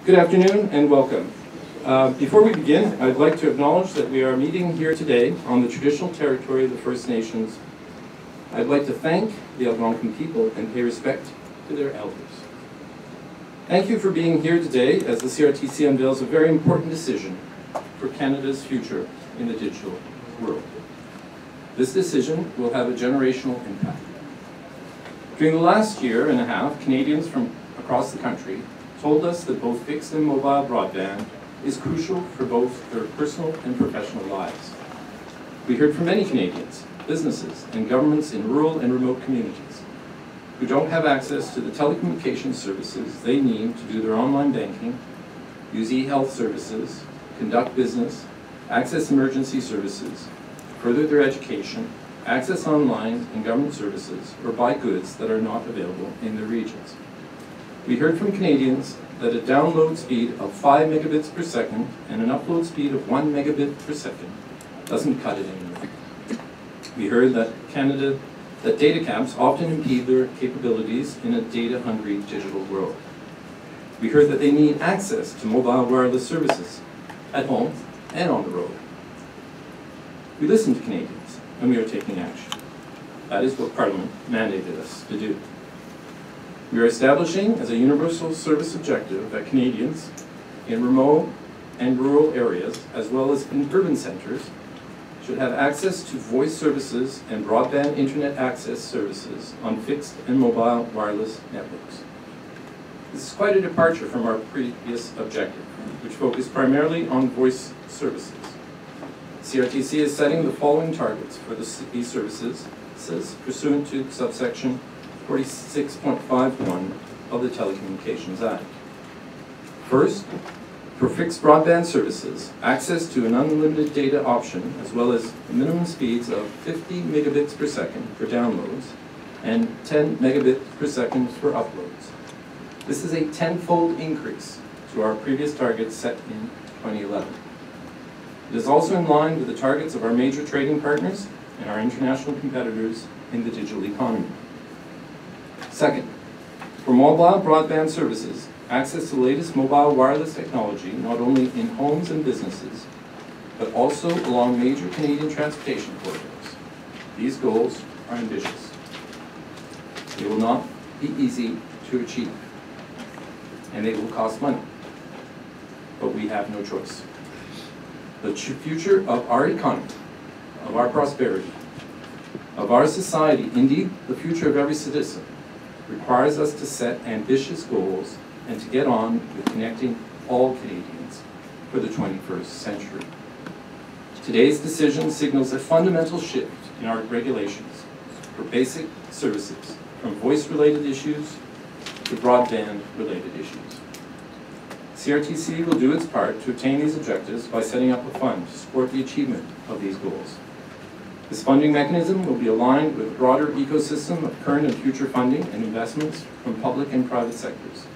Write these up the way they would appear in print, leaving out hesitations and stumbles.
Good afternoon and welcome. Before we begin, I'd like to acknowledge that we are meeting here today on the traditional territory of the First Nations. I'd like to thank the Algonquin people and pay respect to their elders. Thank you for being here today as the CRTC unveils a very important decision for Canada's future in the digital world. This decision will have a generational impact. During the last year and a half, Canadians from across the country told us that both fixed and mobile broadband is crucial for both their personal and professional lives. We heard from many Canadians, businesses, and governments in rural and remote communities who don't have access to the telecommunications services they need to do their online banking, use e-health services, conduct business, access emergency services, further their education, access online and government services, or buy goods that are not available in their regions. We heard from Canadians that a download speed of 5 megabits per second and an upload speed of 1 megabit per second doesn't cut it anymore. We heard that data caps often impede their capabilities in a data-hungry digital world. We heard that they need access to mobile wireless services at home and on the road. We listened to Canadians, and we are taking action. That is what Parliament mandated us to do. We are establishing as a universal service objective that Canadians in remote and rural areas, as well as in urban centres, should have access to voice services and broadband internet access services on fixed and mobile wireless networks. This is quite a departure from our previous objective, which focused primarily on voice services. CRTC is setting the following targets for these services pursuant to subsection 46.51 of the Telecommunications Act. First, for fixed broadband services, access to an unlimited data option, as well as minimum speeds of 50 megabits per second for downloads and 10 megabits per second for uploads. This is a tenfold increase to our previous targets set in 2011. It is also in line with the targets of our major trading partners and our international competitors in the digital economy. Second, for mobile broadband services, access to the latest mobile wireless technology, not only in homes and businesses, but also along major Canadian transportation corridors. These goals are ambitious. They will not be easy to achieve, and they will cost money, but we have no choice. The future of our economy, of our prosperity, of our society, indeed the future of every citizen, requires us to set ambitious goals and to get on with connecting all Canadians for the 21st century. Today's decision signals a fundamental shift in our regulations for basic services, from voice-related issues to broadband-related issues. CRTC will do its part to attain these objectives by setting up a fund to support the achievement of these goals. This funding mechanism will be aligned with a broader ecosystem of current and future funding and investments from public and private sectors.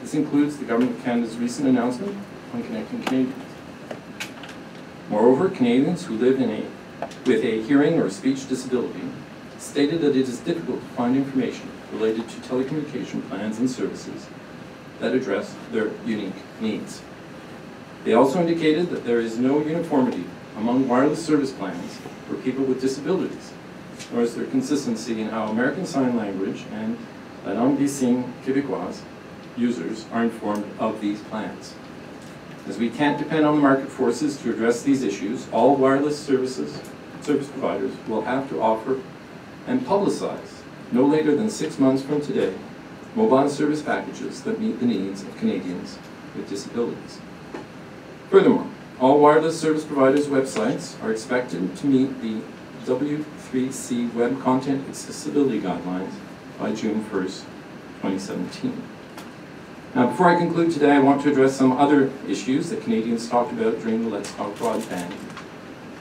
This includes the Government of Canada's recent announcement on Connecting Canadians. Moreover, Canadians who live with a hearing or speech disability stated that it is difficult to find information related to telecommunication plans and services that address their unique needs. They also indicated that there is no uniformity among wireless service plans for people with disabilities, nor is there consistency in how American Sign Language and la langue des signes québécoise users are informed of these plans. As we can't depend on market forces to address these issues, all wireless service providers will have to offer and publicize, no later than 6 months from today, mobile service packages that meet the needs of Canadians with disabilities. Furthermore, all wireless service providers' websites are expected to meet the W3C Web Content Accessibility Guidelines by June 1st, 2017. Now, before I conclude today, I want to address some other issues that Canadians talked about during the Let's Talk Broadband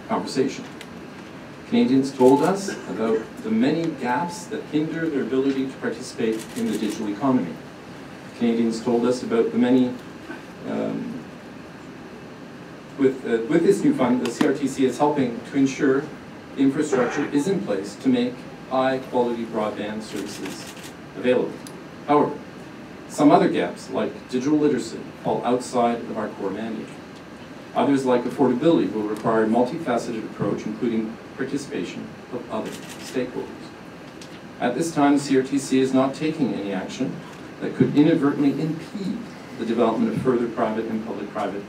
conversation. Canadians told us about the many gaps that hinder their ability to participate in the digital economy. Canadians told us about the many with this new fund, the CRTC is helping to ensure the infrastructure is in place to make high-quality broadband services available. However, Some other gaps, like digital literacy, fall outside of our core mandate. Others, like affordability, will require a multifaceted approach, including participation of other stakeholders. At this time, the CRTC is not taking any action that could inadvertently impede the development of further private and public-private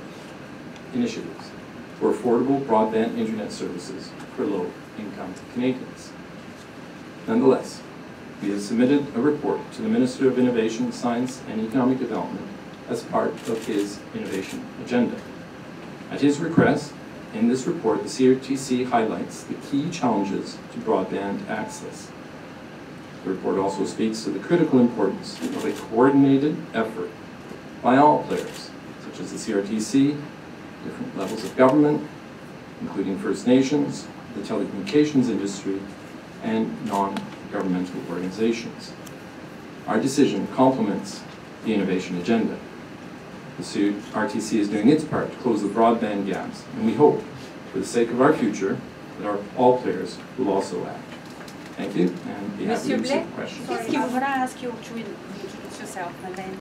initiatives for affordable broadband internet services for low-income Canadians. Nonetheless, we have submitted a report to the Minister of Innovation, Science and Economic Development as part of his innovation agenda. At his request, in this report, the CRTC highlights the key challenges to broadband access. The report also speaks to the critical importance of a coordinated effort by all players, such as the CRTC, different levels of government, including First Nations, the telecommunications industry, and non-governmental organizations. Our decision complements the innovation agenda. The CRTC is doing its part to close the broadband gaps, and we hope, for the sake of our future, that all players will also act. Thank you, and be happy to answer questions. Qu'est-ce qui vous ask you to introduce yourself, Madeleine?